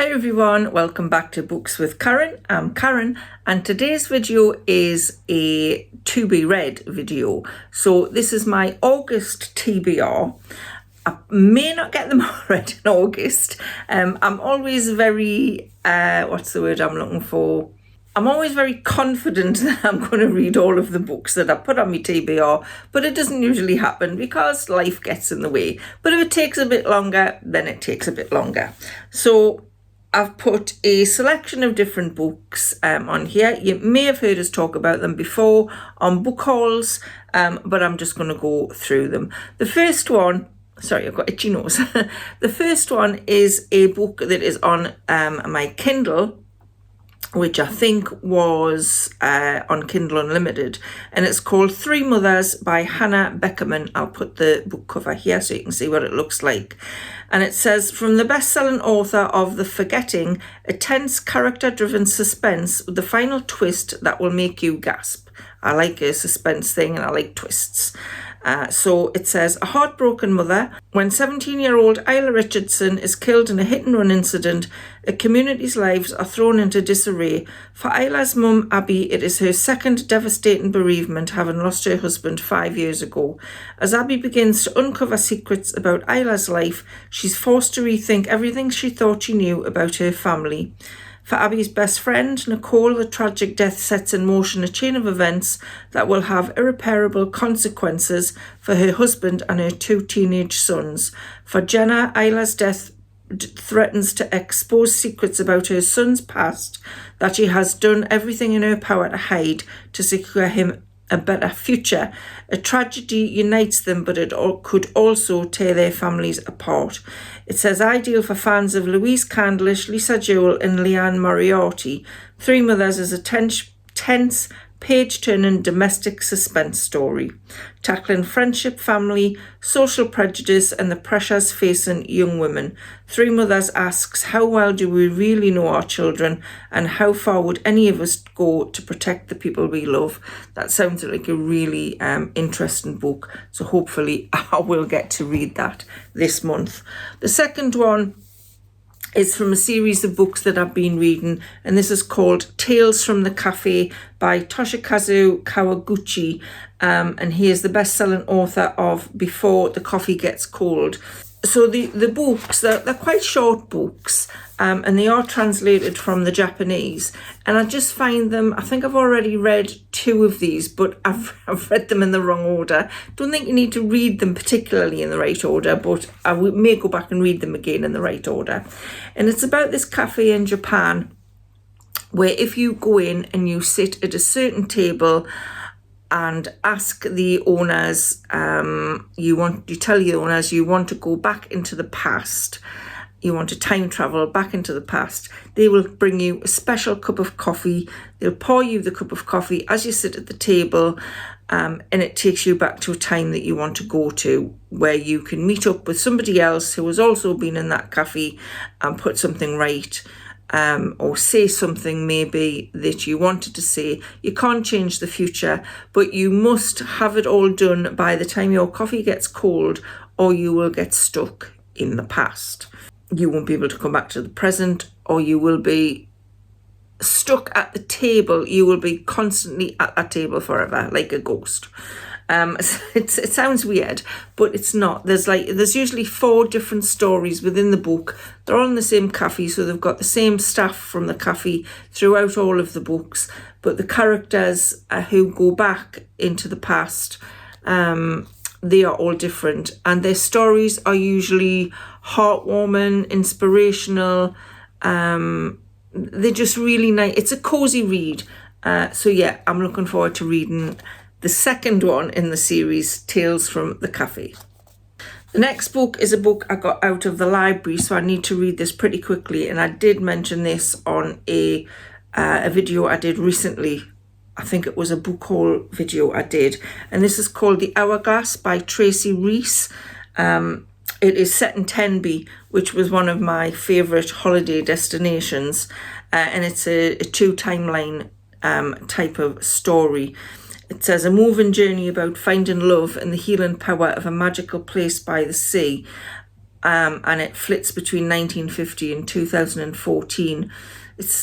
Hi everyone, welcome back to Books with Karen. I'm Karen and today's video is a to be read video. So this is my August TBR. I may not get them all read in August. I'm always very, what's the word I'm looking for? I'm always very confident that I'm going to read all of the books that I put on my TBR, but it doesn't usually happen because life gets in the way. But if it takes a bit longer, then it takes a bit longer. So I've put a selection of different books on here. You may have heard us talk about them before on book hauls, but I'm just going to go through them. The first one, sorry, I've got itchy nose. The first one is a book that is on my Kindle, which I think was on Kindle Unlimited, and it's called Three Mothers by Hannah Beckerman. I'll put the book cover here so you can see what it looks like. And it says, from the best-selling author of The Forgetting, a tense, character-driven suspense with the final twist that will make you gasp. I like a suspense thing and I like twists. So it says, a heartbroken mother. When 17-year-old Isla Richardson is killed in a hit-and-run incident, a community's lives are thrown into disarray. For Isla's mum, Abby, it is her second devastating bereavement, having lost her husband 5 years ago. As Abby begins to uncover secrets about Isla's life, she's forced to rethink everything she thought she knew about her family. For Abby's best friend, Nicole, the tragic death sets in motion a chain of events that will have irreparable consequences for her husband and her two teenage sons. For Jenna, Isla's death threatens to expose secrets about her son's past that she has done everything in her power to hide to secure him a better future. A tragedy unites them, but it could also tear their families apart. It says, ideal for fans of Louise Candlish, Lisa Jewell and Leanne Moriarty. Three Mothers is a tense, page-turning domestic suspense story, tackling friendship, family, social prejudice and the pressures facing young women. Three Mothers asks, how well do we really know our children and how far would any of us go to protect the people we love? That sounds like a really interesting book, so hopefully I will get to read that this month. The second one is from a series of books that I've been reading, and this is called Tales from the Cafe by Toshikazu Kawaguchi, and he is the best-selling author of Before the Coffee Gets Cold. So the books, they're quite short books, and they are translated from the Japanese, and I just find them, I think I've already read two of these, but I've read them in the wrong order. Don't think you need to read them particularly in the right order, but I may go back and read them again in the right order. And it's about this cafe in Japan where if you go in and you sit at a certain table and ask the owners, you tell the owners you want to go back into the past, you want to time travel back into the past, they will bring you a special cup of coffee. They'll pour you the cup of coffee as you sit at the table, and it takes you back to a time that you want to go to, where you can meet up with somebody else who has also been in that cafe and put something right. Or say something maybe that you wanted to say. You can't change the future, but you must have it all done by the time your coffee gets cold, or you will get stuck in the past. You won't be able to come back to the present, or you will be stuck at the table. You will be constantly at that table forever, like a ghost. It sounds weird, but it's not. There's usually 4 different stories within the book. They're all in the same cafe, so they've got the same staff from the cafe throughout all of the books. But the characters who go back into the past, they are all different, and their stories are usually heartwarming, inspirational. They're just really nice. It's a cozy read. So yeah, I'm looking forward to reading the second one in the series, Tales from the Cafe. The next book is a book I got out of the library, so I need to read this pretty quickly. And I did mention this on a video I did recently. I think it was a book haul video I did. And this is called The Hourglass by Tracy Reese. It is set in Tenby, which was one of my favourite holiday destinations. And it's a 2-timeline type of story. It says, a moving journey about finding love and the healing power of a magical place by the sea. and it flits between 1950 and 2014.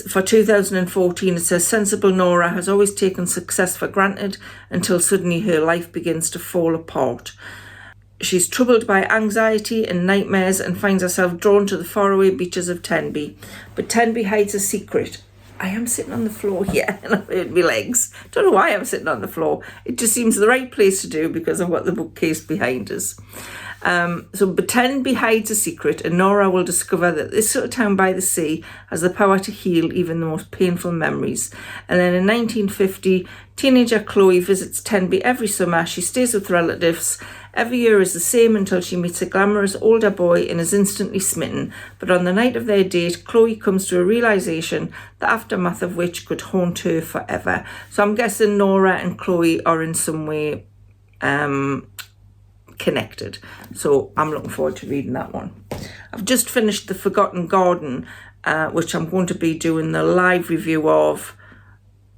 For 2014, it says, sensible Nora has always taken success for granted until suddenly her life begins to fall apart. She's troubled by anxiety and nightmares and finds herself drawn to the faraway beaches of Tenby. But Tenby hides a secret. I am sitting on the floor here and I've hurt my legs. Don't know why I'm sitting on the floor. It just seems the right place to do because I've got the bookcase behind us. But Tenby hides a secret, and Nora will discover that this little town by the sea has the power to heal even the most painful memories. And then in 1950, teenager Chloe visits Tenby every summer. She stays with relatives. Every year is the same until she meets a glamorous older boy and is instantly smitten. But on the night of their date, Chloe comes to a realisation, the aftermath of which could haunt her forever. So I'm guessing Nora and Chloe are in some way connected. So I'm looking forward to reading that one. I've just finished The Forgotten Garden, which I'm going to be doing the live review of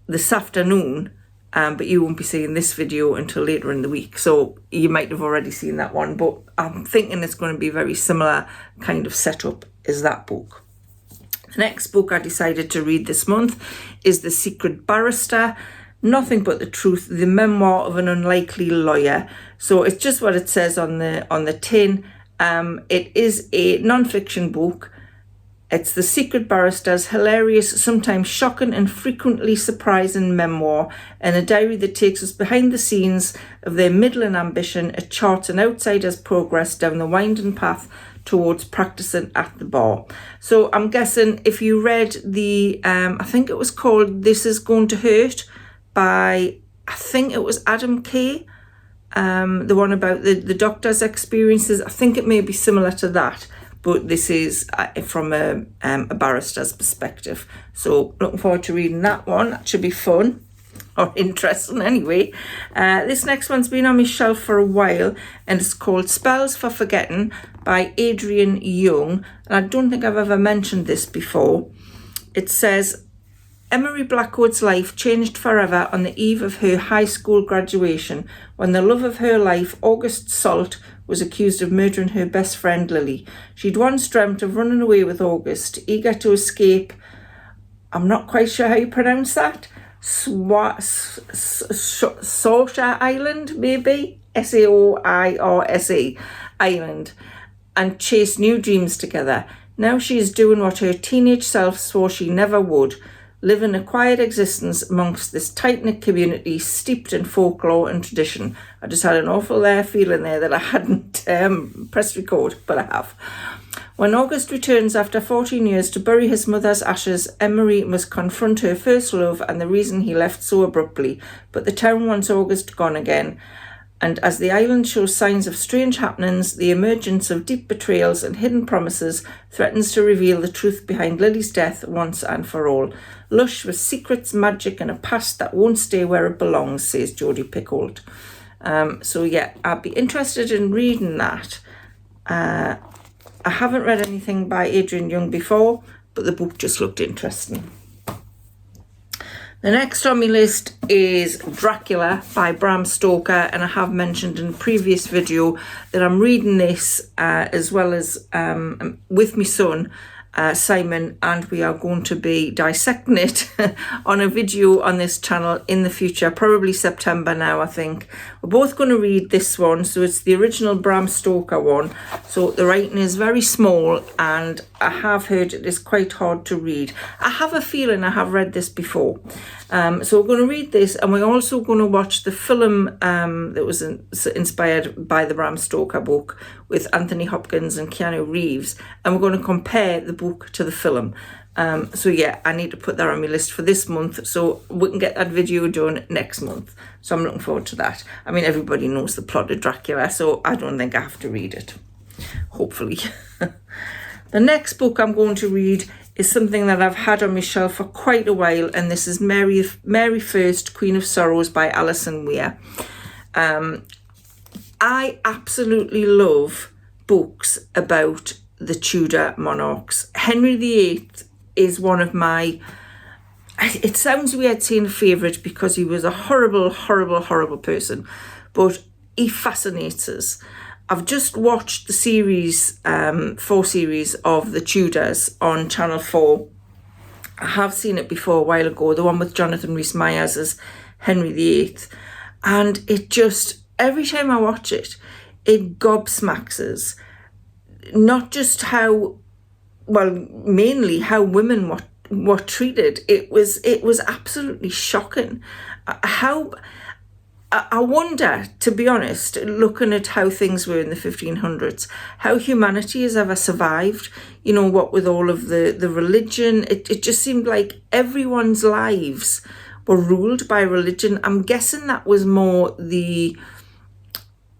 this afternoon. But you won't be seeing this video until later in the week, so you might have already seen that one, but I'm thinking it's going to be a very similar kind of setup as that book. The next book I decided to read this month is The Secret Barrista, Nothing But the Truth, the memoir of an unlikely lawyer. So it's just what it says on the tin. It is a non-fiction book. It's the Secret Barrister's hilarious, sometimes shocking and frequently surprising memoir, and a diary that takes us behind the scenes of their middling ambition. It charts an outsider's progress down the winding path towards practicing at the bar. So I'm guessing if you read the, I think it was called This Is Going to Hurt by, I think it was Adam Kay, the one about the doctor's experiences. I think it may be similar to that. But this is from a barrister's perspective. So looking forward to reading that one. That should be fun or interesting anyway. This next one's been on my shelf for a while, and it's called Spells for Forgetting by Adrian Young. And I don't think I've ever mentioned this before. It says, Emery Blackwood's life changed forever on the eve of her high school graduation, when the love of her life, August Salt, was accused of murdering her best friend Lily. She'd once dreamt of running away with August, eager to escape, I'm not quite sure how you pronounce that, Saoirse Island, maybe? Saoirse Island, and chase new dreams together. Now she is doing what her teenage self swore she never would, living a quiet existence amongst this tight-knit community steeped in folklore and tradition. I just had an awful feeling there that I hadn't pressed record, but I have. When August returns after 14 years to bury his mother's ashes, Emery must confront her first love and the reason he left so abruptly. But the town wants August gone again. And as the island shows signs of strange happenings, the emergence of deep betrayals and hidden promises threatens to reveal the truth behind Lily's death once and for all. Lush with secrets, magic and a past that won't stay where it belongs, says Jodie Picoult. So yeah, I'd be interested in reading that. I haven't read anything by Adrian Young before, but the book just looked interesting. The next on my list is Dracula by Bram Stoker, and I have mentioned in a previous video that I'm reading this as well as with my son Simon, and we are going to be dissecting it on a video on this channel in the future, probably September now I think. We're both going to read this one, so it's the original Bram Stoker one, so the writing is very small and I have heard it is quite hard to read. I have a feeling I have read this before. So we're going to read this, and we're also going to watch the film that was inspired by the Bram Stoker book with Anthony Hopkins and Keanu Reeves, and we're going to compare the book to the film. So yeah, I need to put that on my list for this month so we can get that video done next month. So I'm looking forward to that. I mean, everybody knows the plot of Dracula, so I don't think I have to read it. Hopefully. The next book I'm going to read is something that I've had on my shelf for quite a while, and this is Mary First, Queen of Sorrows by Alison Weir. I absolutely love books about the Tudor monarchs. Henry VIII is one of my, it sounds weird saying a favourite because he was a horrible, horrible, horrible person, but he fascinates us. I've just watched the series, 4 series of The Tudors on Channel 4. I have seen it before a while ago, the one with Jonathan Rhys-Meyers as Henry VIII. And it just, every time I watch it, it gobsmacks us. Not just how, well, mainly how women were treated. It was absolutely shocking. I wonder, to be honest, looking at how things were in the 1500s, how humanity has ever survived, you know, what with all of the religion. It just seemed like everyone's lives were ruled by religion. I'm guessing that was more the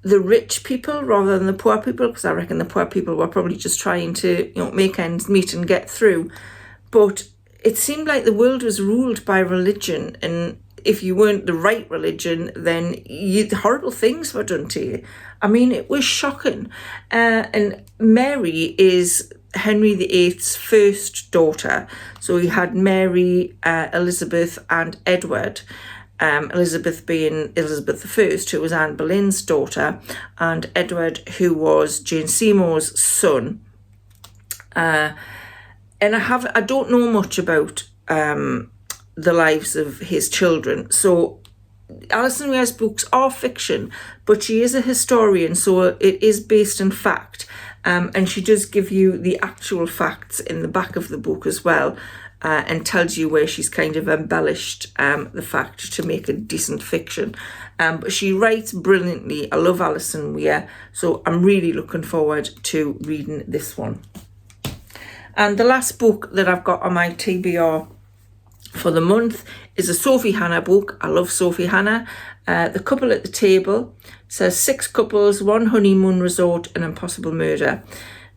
rich people rather than the poor people, because I reckon the poor people were probably just trying to, you know, make ends meet and get through. But it seemed like the world was ruled by religion, and if you weren't the right religion, then horrible things were done to you. I mean, it was shocking. And Mary is Henry VIII's first daughter. So he had Mary, Elizabeth and Edward. Elizabeth being Elizabeth I, who was Anne Boleyn's daughter, and Edward, who was Jane Seymour's son. And I don't know much about the lives of his children. So Alison Weir's books are fiction, but she is a historian, so it is based in fact. And she does give you the actual facts in the back of the book as well, and tells you where she's kind of embellished the fact to make a decent fiction. But she writes brilliantly. I love Alison Weir, so I'm really looking forward to reading this one. And the last book that I've got on my TBR for the month is a Sophie Hannah book. I love Sophie Hannah. The Couple at the Table says 6 couples, 1 honeymoon resort, an impossible murder.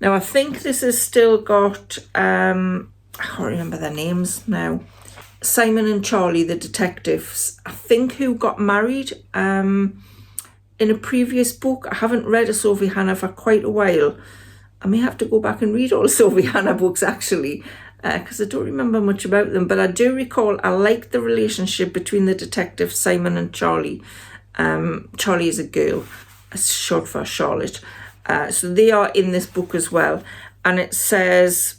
Now I think this has still got, I can't remember their names now, Simon and Charlie, the detectives, I think, who got married in a previous book. I haven't read a Sophie Hannah for quite a while. I may have to go back and read all Sophie Hannah books actually, because I don't remember much about them. But I do recall I liked the relationship between the detectives, Simon and Charlie. Charlie is a girl, it's short for Charlotte. So they are in this book as well. And it says,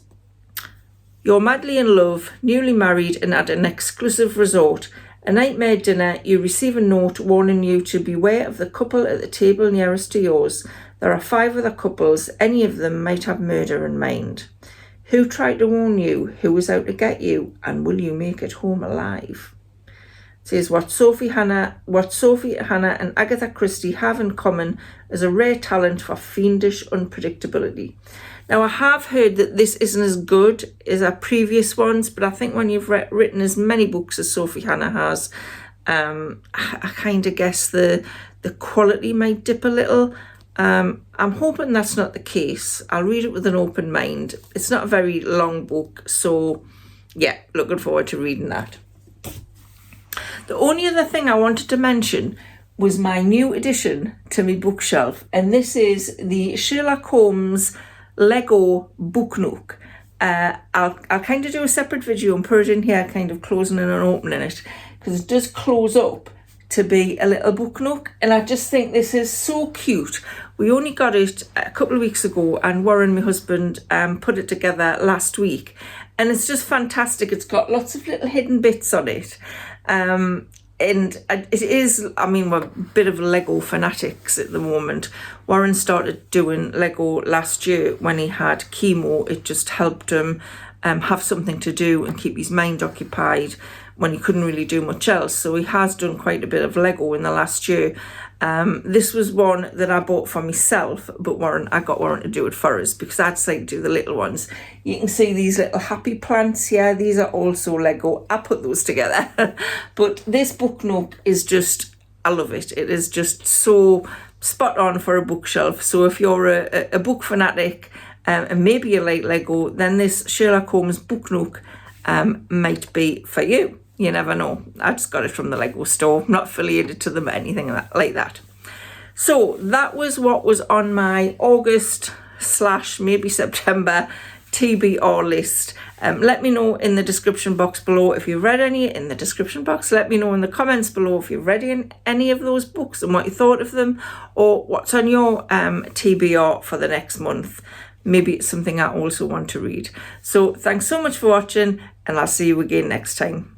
you're madly in love, newly married and at an exclusive resort. A nightmare dinner, you receive a note warning you to beware of the couple at the table nearest to yours. There are 5 other couples, any of them might have murder in mind. Who tried to warn you? Who was out to get you? And will you make it home alive? It says what Sophie Hannah and Agatha Christie have in common is a rare talent for fiendish unpredictability. Now, I have heard that this isn't as good as our previous ones, but I think when you've written as many books as Sophie Hannah has, I kind of guess the quality might dip a little. I'm hoping that's not the case. I'll read it with an open mind. It's not a very long book, so yeah, looking forward to reading that. The only other thing I wanted to mention was my new addition to my bookshelf, and this is the Sherlock Holmes Lego book nook. I'll kind of do a separate video and put it in here, kind of closing it and opening it, because it does close up to be a little book nook, and I just think this is so cute. We only got it a couple of weeks ago, and Warren, my husband, put it together last week, and it's just fantastic. It's got lots of little hidden bits on it, and it is, I mean, we're a bit of Lego fanatics at the moment. Warren started doing Lego last year when he had chemo. It just helped him have something to do and keep his mind occupied when he couldn't really do much else. So he has done quite a bit of Lego in the last year. This was one that I bought for myself, but I got Warren to do it for us because I decided to do the little ones. You can see these little happy plants here. These are also Lego. I put those together. But this book nook is just, I love it. It is just so spot on for a bookshelf. So if you're a book fanatic and maybe you like Lego, then this Sherlock Holmes book nook might be for you. You never know. I just got it from the Lego store. I'm not affiliated to them or anything like that. So that was what was on my August / maybe September TBR list. Let me know in the description box below if you've read any in the description box. Let me know in the comments below if you've read any of those books and what you thought of them, or what's on your TBR for the next month. Maybe it's something I also want to read. So thanks so much for watching, and I'll see you again next time.